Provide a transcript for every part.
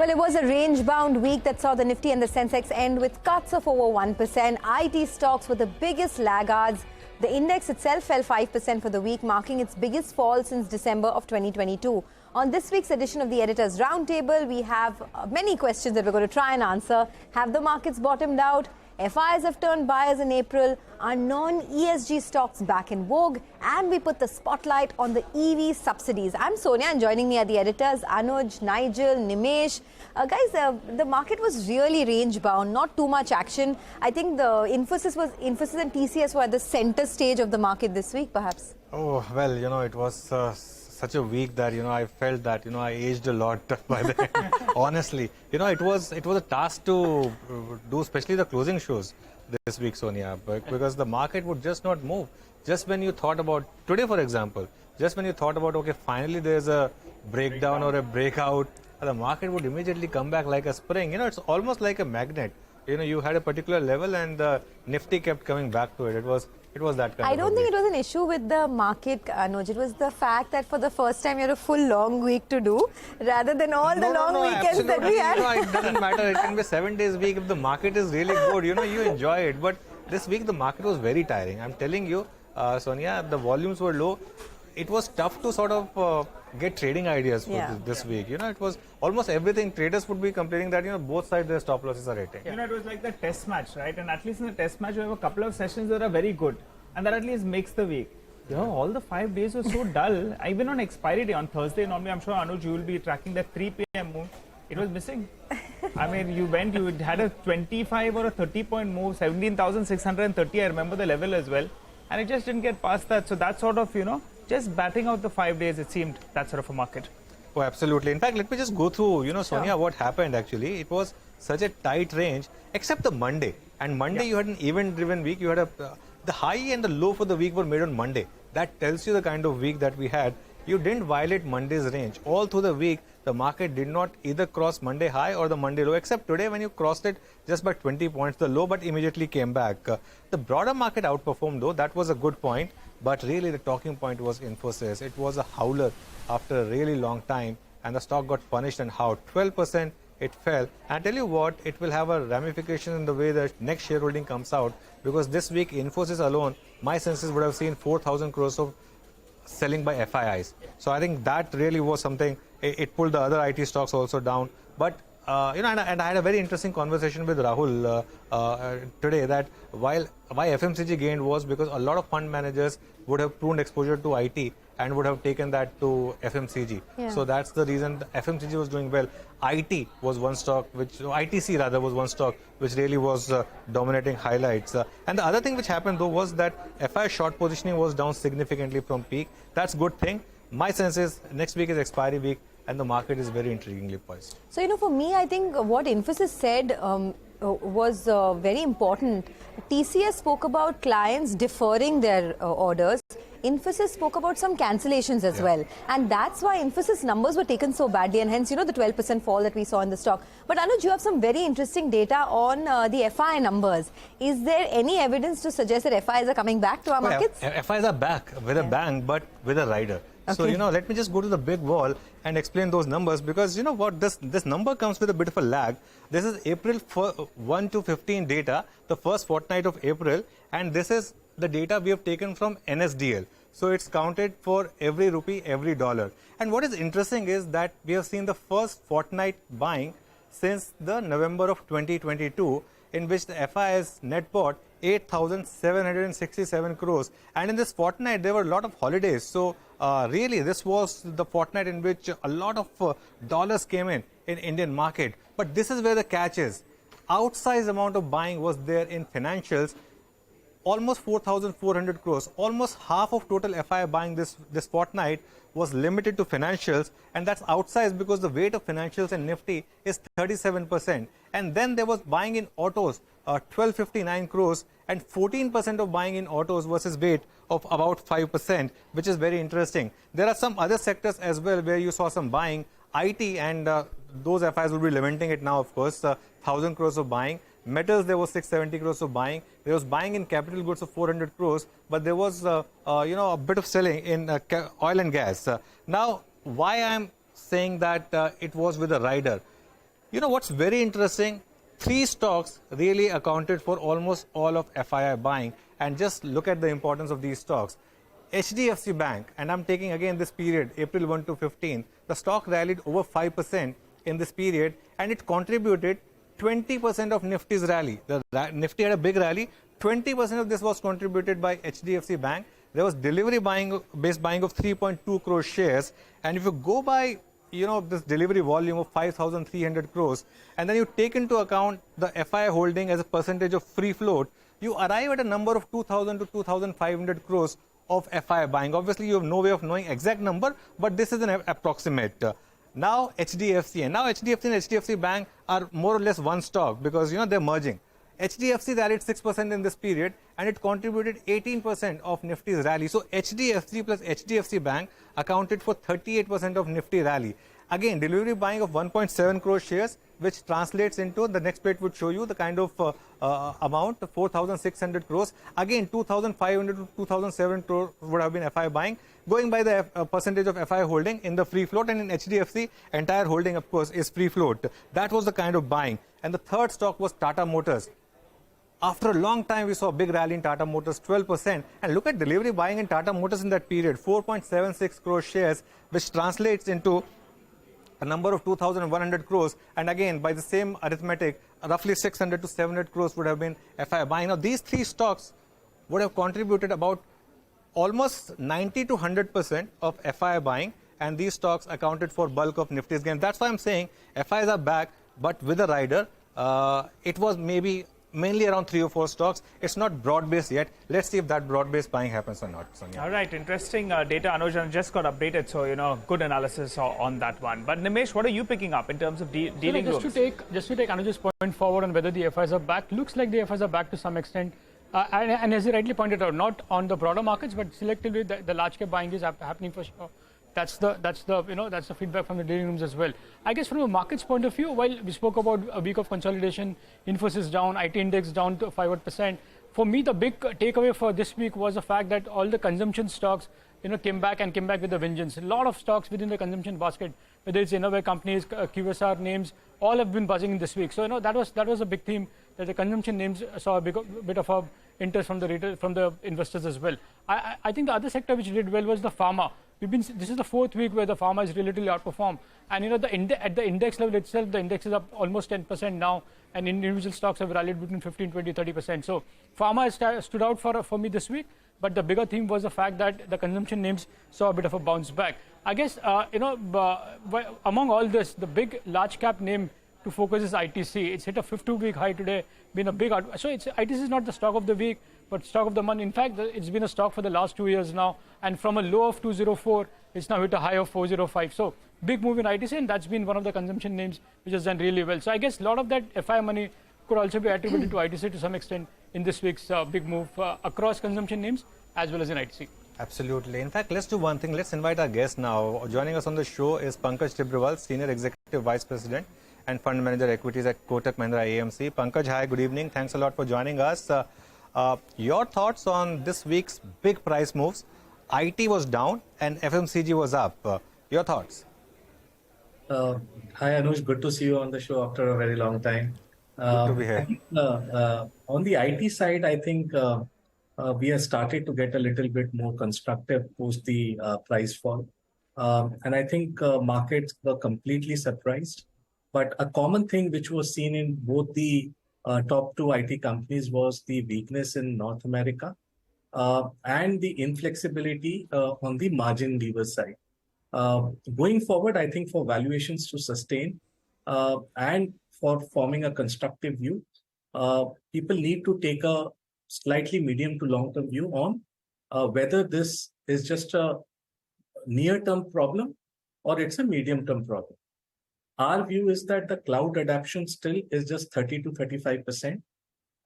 Well, it was a range-bound week that saw the Nifty and the sensex end with cuts of over 1%. IT stocks were the biggest laggards. The index itself fell 5% for the week, marking its biggest fall since December of 2022. On this week's edition of the Editors Roundtable, we have many questions that we're going to try and answer. Have the markets bottomed out? FIs have turned buyers in April. Are non-ESG stocks back in vogue? And we put the spotlight on the EV subsidies. I'm Sonia, and joining me are the editors, Anuj, Nigel, Nimesh. Guys, the market was really range-bound, not too much action. I think the Infosys and TCS were at the center stage of the market this week, perhaps. Oh, well, it was such a week that, I felt that, I aged a lot by the end. Honestly, it was a task to do, especially the closing shows this week, Sonia, because the market would just not move. Just when you thought about, today, for example, just when you thought about, okay, finally there's a breakdown or a breakout, the market would immediately come back like a spring. It's almost like a magnet. You had a particular level and the Nifty kept coming back to it. It was that kind of I don't think it was an issue with the market, Anuj. It was the fact that for the first time you had a full long week to do rather than all the long weekends that we had. It doesn't matter. It can be 7 days week. If the market is really good, you enjoy it. But this week the market was very tiring. I'm telling you, Sonia, the volumes were low. It was tough to sort of get trading ideas for this week. It was almost everything. Traders would be complaining that, both sides their stop losses are hitting. It was like the test match, right? And at least in the test match, you have a couple of sessions that are very good. And that at least makes the week. All the 5 days were so dull. Even on expiry day, on Thursday, normally I'm sure, Anuj, you will be tracking that 3 p.m. move. It was missing. I mean, you had a 25 or a 30-point move, 17,630, I remember the level as well. And it just didn't get past that. So that sort of, just batting out the 5 days, it seemed, that sort of a market. Oh, absolutely. In fact, let me just go through, Sonia, what happened actually. It was such a tight range, except the Monday. And Monday you had an event-driven week. You had the high and the low for the week were made on Monday. That tells you the kind of week that we had. You didn't violate Monday's range. All through the week, the market did not either cross Monday high or the Monday low, except today when you crossed it just by 20 points, the low, but immediately came back. The broader market outperformed though. That was a good point. But really the talking point was Infosys. It was a howler after a really long time, and the stock got punished and howled. 12% it fell. And I tell you what, it will have a ramification in the way that next shareholding comes out, because this week Infosys alone, my senses would have seen 4,000 crores of selling by FIIs. So I think that really was something. It pulled the other IT stocks also down. But and I had a very interesting conversation with Rahul today that why FMCG gained was because a lot of fund managers would have pruned exposure to IT and would have taken that to FMCG. So that's the reason FMCG was doing well. IT was one stock, ITC rather was one stock, which really was dominating highlights. And the other thing which happened though was that FI short positioning was down significantly from peak. That's a good thing. My sense is next week is expiry week, and the market is very intriguingly poised. So, for me, I think what Infosys said was very important. TCS spoke about clients deferring their orders. Infosys spoke about some cancellations as well. And that's why Infosys numbers were taken so badly, and hence, the 12% fall that we saw in the stock. But Anuj, you have some very interesting data on the FI numbers. Is there any evidence to suggest that FIs are coming back to our markets? FIs are back with a bang, but with a rider. Okay. So, let me just go to the big wall and explain those numbers, because what, this number comes with a bit of a lag. This is April 1 to 15 data, the first fortnight of April, and this is the data we have taken from NSDL. So it's counted for every rupee, every dollar. And what is interesting is that we have seen the first fortnight buying since the November of 2022, in which the FIs net bought 8,767 crores. And in this fortnight, there were a lot of holidays. So really, this was the fortnight in which a lot of dollars came in Indian market. But this is where the catch is. Outsized amount of buying was there in financials. Almost 4,400 crores, almost half of total FI buying this fortnight was limited to financials, and that's outsized because the weight of financials in Nifty is 37%. And then there was buying in autos, 1,259 crores, and 14% of buying in autos versus weight of about 5%, which is very interesting. There are some other sectors as well where you saw some buying. IT and those FIs will be lamenting it now, of course, 1,000 crores of buying. Metals, there was 670 crores of buying. There was buying in capital goods of 400 crores, but there was, a bit of selling in oil and gas. Now, why I'm saying that it was with a rider? You know what's very interesting? Three stocks really accounted for almost all of FII buying. And just look at the importance of these stocks. HDFC Bank, and I'm taking again this period, April 1 to 15, the stock rallied over 5% in this period, and it contributed 20% of Nifty's rally. The Nifty had a big rally. 20% of this was contributed by HDFC Bank. There was delivery based buying of 3.2 crore shares. And if you go by this delivery volume of 5,300 crores, and then you take into account the FII holding as a percentage of free float, you arrive at a number of 2,000 to 2,500 crores of FII buying. Obviously, you have no way of knowing exact number, but this is an approximate. Now HDFC and HDFC Bank are more or less one stock because they're merging. HDFC rallied 6% in this period, and it contributed 18% of Nifty's rally. So HDFC plus HDFC Bank accounted for 38% of Nifty rally. Again, delivery buying of 1.7 crore shares, which translates into, the next plate would show you the kind of amount, 4,600 crores. Again, 2,500 to 2,700 crores would have been FI buying. Going by the percentage of FI holding in the free float, and in HDFC, entire holding, of course, is free float. That was the kind of buying. And the third stock was Tata Motors. After a long time, we saw a big rally in Tata Motors, 12%. And look at delivery buying in Tata Motors in that period, 4.76 crore shares, which translates into a number of 2,100 crores. And again, by the same arithmetic, roughly 600 to 700 crores would have been FI buying. Now, these three stocks would have contributed about almost 90 to 100% of FI buying. And these stocks accounted for bulk of Nifty's gain. That's why I'm saying FIs are back, but with a rider. It was mainly around 3 or 4 stocks. It's not broad-based yet. Let's see if that broad-based buying happens or not, Sonia. All right, interesting data, Anuj, and just got updated, so good analysis on that one. But Nimesh, what are you picking up in terms of dealing just to take Anuj's point forward on whether the FIs are back, looks like the FIs are back to some extent. And as you rightly pointed out, not on the broader markets, but selectively the large cap buying is happening for sure. That's the feedback from the dealing rooms as well. I guess from a markets point of view, while we spoke about a week of consolidation, Infosys down, IT index down to 5%. For me, the big takeaway for this week was the fact that all the consumption stocks, came back with a vengeance. A lot of stocks within the consumption basket, whether it's innovative companies, QSR names, all have been buzzing in this week. So that was a big theme, that the consumption names saw a bit of a interest from the investors as well. I think the other sector which did well was the pharma. This is the 4th week where the pharma is relatively outperformed, and at the index level itself, the index is up almost 10% now, and individual stocks have rallied between 15, 20, 30%. So pharma has stood out for me this week, but the bigger theme was the fact that the consumption names saw a bit of a bounce back. I guess among all this, the big large cap name to focus is ITC. It's hit a 52-week high today, been a big so ITC is not the stock of the week, but stock of the month. In fact, it's been a stock for the last 2 years now, and from a low of 204, it's now hit a high of 405. So big move in ITC, and that's been one of the consumption names which has done really well. So I guess a lot of that FI money could also be attributed to ITC to some extent in this week's big move across consumption names as well as in ITC. Absolutely. In fact, let's do one thing. Let's invite our guest now. Joining us on the show is Pankaj Tibrewal, Senior Executive Vice President and Fund Manager Equities at Kotak Mahindra AMC. Pankaj, hi, good evening. Thanks a lot for joining us. Your thoughts on this week's big price moves? IT was down and FMCG was up. Your thoughts? Hi Anuj, good to see you on the show after a very long time. Good to be here. On the IT side, I think we have started to get a little bit more constructive post the price fall. And I think markets were completely surprised. But a common thing which was seen in both the top 2 IT companies was the weakness in North America and the inflexibility on the margin lever side. Going forward, I think for valuations to sustain and for forming a constructive view, people need to take a slightly medium to long-term view on whether this is just a near-term problem or it's a medium-term problem. Our view is that the cloud adoption still is just 30 to 35%,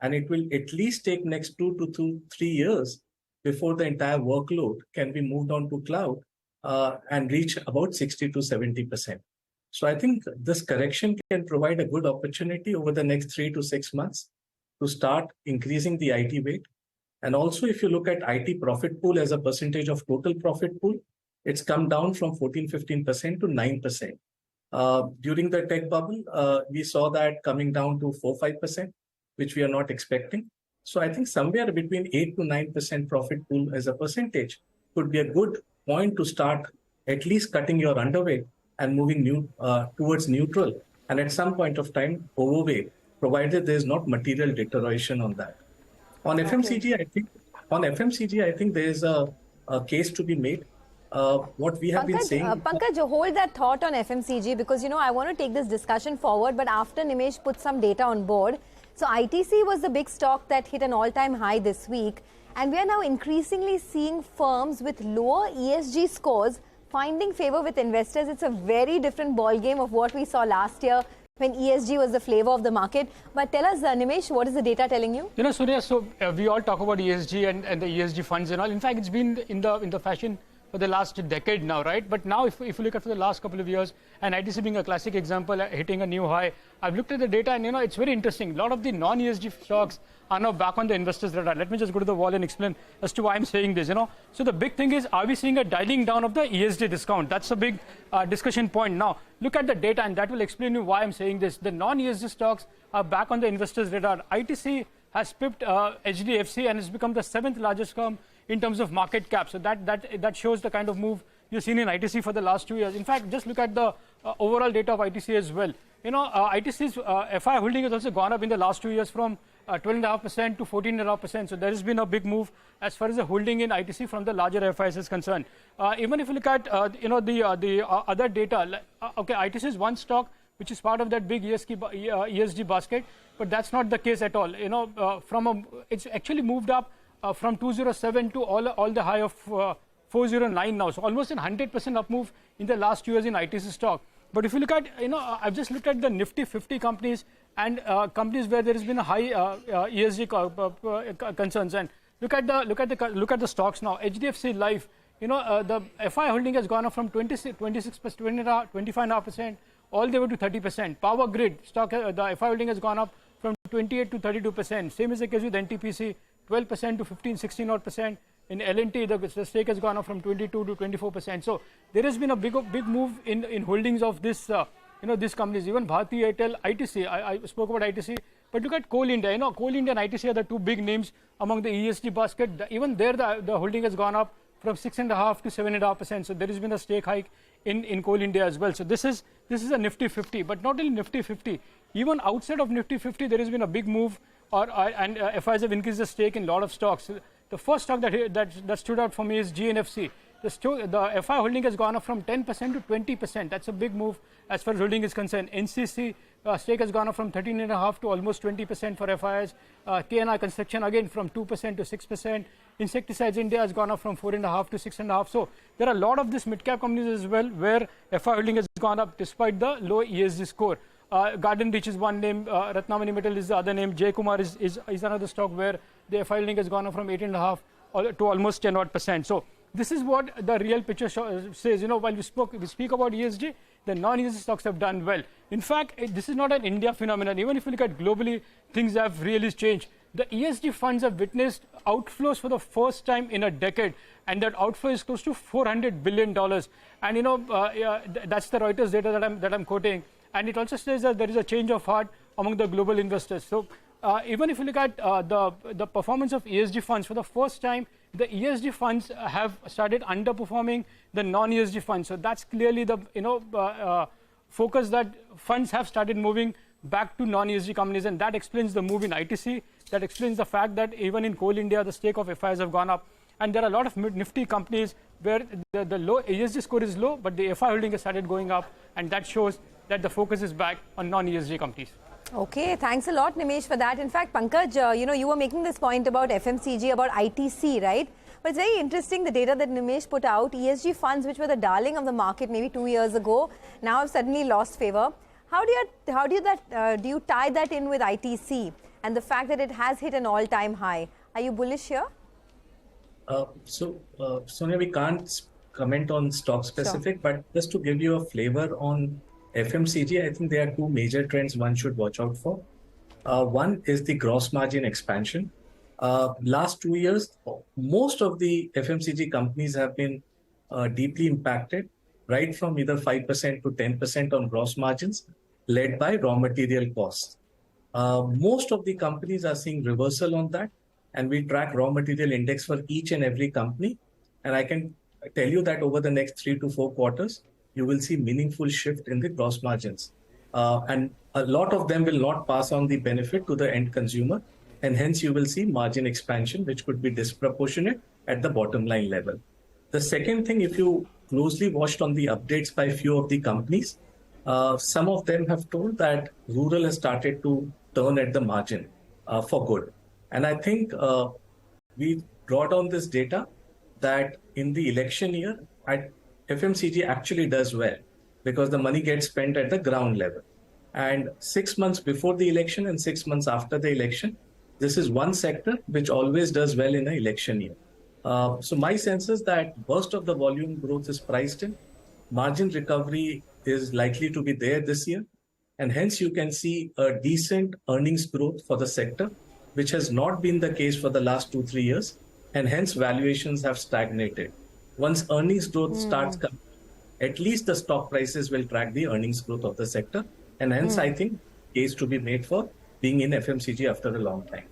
and it will at least take next 2 to 3 years before the entire workload can be moved on to cloud and reach about 60 to 70%. So I think this correction can provide a good opportunity over the next 3 to 6 months to start increasing the IT weight. And also, if you look at IT profit pool as a percentage of total profit pool, it's come down from 14-15% to 9%. During the tech bubble, we saw that coming down to 4-5%, which we are not expecting. So I think somewhere between 8 to 9% profit pool as a percentage could be a good point to start at least cutting your underweight and moving towards neutral, and at some point of time overweight, provided there is not material deterioration on that. On FMCG, I think there is a case to be made. What we have been saying. Pankaj, hold that thought on FMCG because, I want to take this discussion forward, but after Nimesh put some data on board. So ITC was the big stock that hit an all-time high this week. And we are now increasingly seeing firms with lower ESG scores finding favor with investors. It's a very different ballgame of what we saw last year when ESG was the flavor of the market. But tell us, Nimesh, what is the data telling you? Surya, so we all talk about ESG and the ESG funds and all. In fact, it's been in the fashion for the last decade now, right? But now if you look at for the last couple of years, and ITC being a classic example, hitting a new high, I've looked at the data and, it's very interesting. A lot of the non-ESG stocks are now back on the investors' radar. Let me just go to the wall and explain as to why I'm saying this, So the big thing is, are we seeing a dialing down of the ESG discount? That's a big discussion point. Now, look at the data and that will explain you why I'm saying this. The non-ESG stocks are back on the investors' radar. ITC has pipped HDFC and has become the 7th largest firm in terms of market cap. So that shows the kind of move you've seen in ITC for the last 2 years. In fact, just look at the overall data of ITC as well. ITC's FI holding has also gone up in the last 2 years from 12.5% to 14.5%. So there has been a big move as far as the holding in ITC from the larger FIs is concerned. Even if you look at the other data, ITC is one stock which is part of that big ESG basket, but that's not the case at all. It's actually moved up from 207 to all the high of 409 now. So almost a 100% up move in the last 2 years in ITC stock. But if you look at, I've just looked at the Nifty 50 companies and companies where there has been a high ESG concerns. And look at the stocks now. HDFC Life, the FI holding has gone up from 26%, 25.5% all the way to 30%. Power Grid stock, the FI holding has gone up from 28 to 32%. Same is the case with NTPC, 12% to 15-16 odd percent. In L&T, the stake has gone up from 22 to 24%. So there has been a big move in holdings of this, these companies. Even Bharti Airtel, ITC. I spoke about ITC, but look at Coal India. Coal India and ITC are the two big names among the ESG basket. Even there, the holding has gone up from 6.5 to 7.5%. So there has been a stake hike in Coal India as well. So this is a Nifty 50, but not only Nifty 50. Even outside of Nifty 50, there has been a big move, and FIs have increased the stake in a lot of stocks. The first stock that stood out for me is GNFC. The FI holding has gone up from 10% to 20%. That's a big move as far as holding is concerned. NCC stake has gone up from 13.5 to almost 20% for FIs. KNR Construction again from 2% to 6%. Insecticides India has gone up from 4.5 to 6.5. So there are a lot of these mid-cap companies as well where FI holding has gone up despite the low ESG score. Garden Reach is one name, Ratnamani Metal is the other name, J Kumar is another stock where the FI holding has gone up from 8.5 to almost 10%. So this is what the real picture says. While we speak about ESG, the non-ESG stocks have done well. In fact, this is not an India phenomenon. Even if you look at globally, things have really changed. The ESG funds have witnessed outflows for the first time in a decade, and that outflow is close to $400 billion. And that's the Reuters data that I'm quoting. And it also says that there is a change of heart among the global investors. So even if you look at the performance of ESG funds, for the first time, the ESG funds have started underperforming the non-ESG funds. So that's clearly the focus that funds have started moving back to non-ESG companies, and that explains the move in ITC. That explains the fact that even in Coal India, the stake of FIs have gone up. And there are a lot of Nifty companies where the low ESG score is low, but the FI holding has started going up, and that shows that the focus is back on non-ESG companies. Okay, thanks a lot, Nimesh, for that. In fact, Pankaj, you were making this point about FMCG, about ITC, right? But it's very interesting, the data that Nimesh put out. ESG funds, which were the darling of the market maybe 2 years ago, now have suddenly lost favor. How do you tie that in with ITC and the fact that it has hit an all-time high? Are you bullish here? Sonia, we can't comment on stock specific, Sure. but just to give you a flavor on FMCG, I think there are two major trends one should watch out for. One is the gross margin expansion. Last 2 years, most of the FMCG companies have been deeply impacted, right from either 5% to 10% on gross margins, led by raw material costs. Most of the companies are seeing reversal on that, and we track raw material index for each and every company. And I can tell you that over the next 3 to 4 quarters, you will see meaningful shift in the gross margins. And a lot of them will not pass on the benefit to the end consumer. And hence you will see margin expansion, which could be disproportionate at the bottom line level. The second thing, if you closely watched on the updates by a few of the companies, some of them have told that rural has started to turn at the margin for good. And I think we brought on this data that in the election year, FMCG actually does well because the money gets spent at the ground level. And 6 months before the election and 6 months after the election, this is one sector which always does well in an election year. So my sense is that burst of the volume growth is priced in. Margin recovery is likely to be there this year. And hence you can see a decent earnings growth for the sector, which has not been the case for the last 2-3 years. And hence valuations have stagnated. Once earnings growth starts coming, at least the stock prices will track the earnings growth of the sector. And hence I think case to be made for being in FMCG after a long time.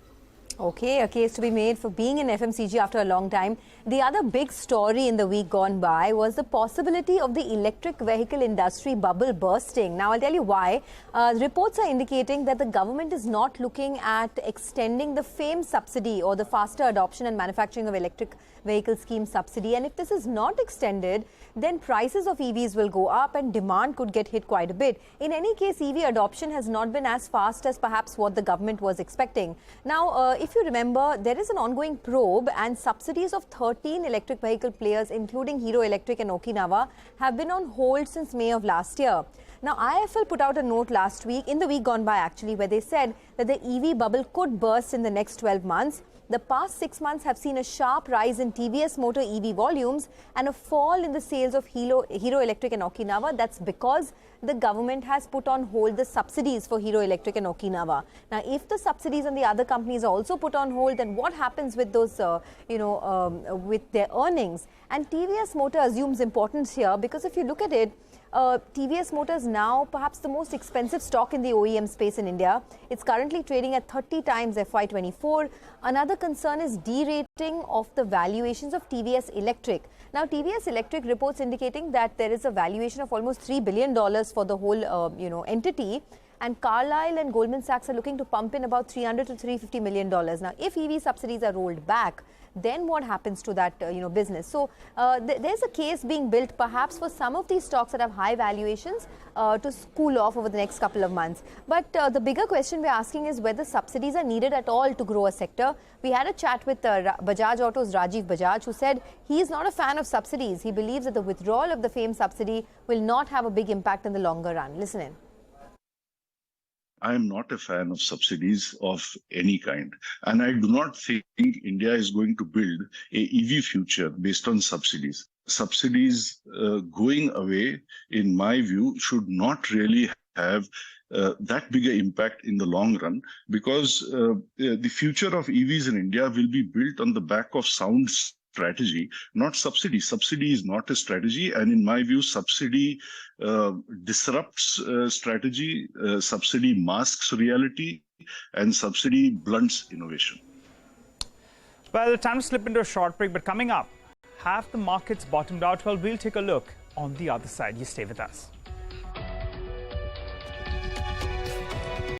Okay, a case to be made for being in FMCG after a long time. The other big story in the week gone by was the possibility of the electric vehicle industry bubble bursting. Now, I'll tell you why. Reports are indicating that the government is not looking at extending the FAME subsidy or the faster adoption and manufacturing of electric vehicle scheme subsidy. And if this is not extended, then prices of EVs will go up and demand could get hit quite a bit. In any case, EV adoption has not been as fast as perhaps what the government was expecting. Now, if you remember, there is an ongoing probe and subsidies of 13 electric vehicle players, including Hero Electric and Okinawa, have been on hold since May of last year. Now, IFL put out a note last week, in the week gone by actually, where they said that the EV bubble could burst in the next 12 months. The past 6 months have seen a sharp rise in TVS Motor EV volumes and a fall in the sales of Hero Electric and Okinawa. That's because the government has put on hold the subsidies for Hero Electric and Okinawa. Now, if the subsidies on the other companies are also put on hold, then what happens with those, with their earnings? And TVS Motor assumes importance here because if you look at it, TVS Motor is now perhaps the most expensive stock in the OEM space in India. It's currently trading at 30 times FY24. Another concern is derating of the valuations of TVS Electric. Now, TVS Electric reports indicating that there is a valuation of almost $3 billion for the whole, entity. And Carlyle and Goldman Sachs are looking to pump in about $300 to $350 million. Now, if EV subsidies are rolled back, then what happens to that, business? So, there's a case being built perhaps for some of these stocks that have high valuations to cool off over the next couple of months. But the bigger question we're asking is whether subsidies are needed at all to grow a sector. We had a chat with Bajaj Auto's Rajiv Bajaj, who said he is not a fan of subsidies. He believes that the withdrawal of the FAME subsidy will not have a big impact in the longer run. Listen in. I am not a fan of subsidies of any kind. And I do not think India is going to build a EV future based on subsidies. Subsidies going away, in my view, should not really have that big an impact in the long run, because the future of EVs in India will be built on the back of sound strategy, not subsidy. Subsidy is not a strategy, and in my view, subsidy disrupts strategy, subsidy masks reality, and subsidy blunts innovation. Well, time to slip into a short break, but coming up, have the markets bottomed out? Well, we'll take a look on the other side. You stay with us.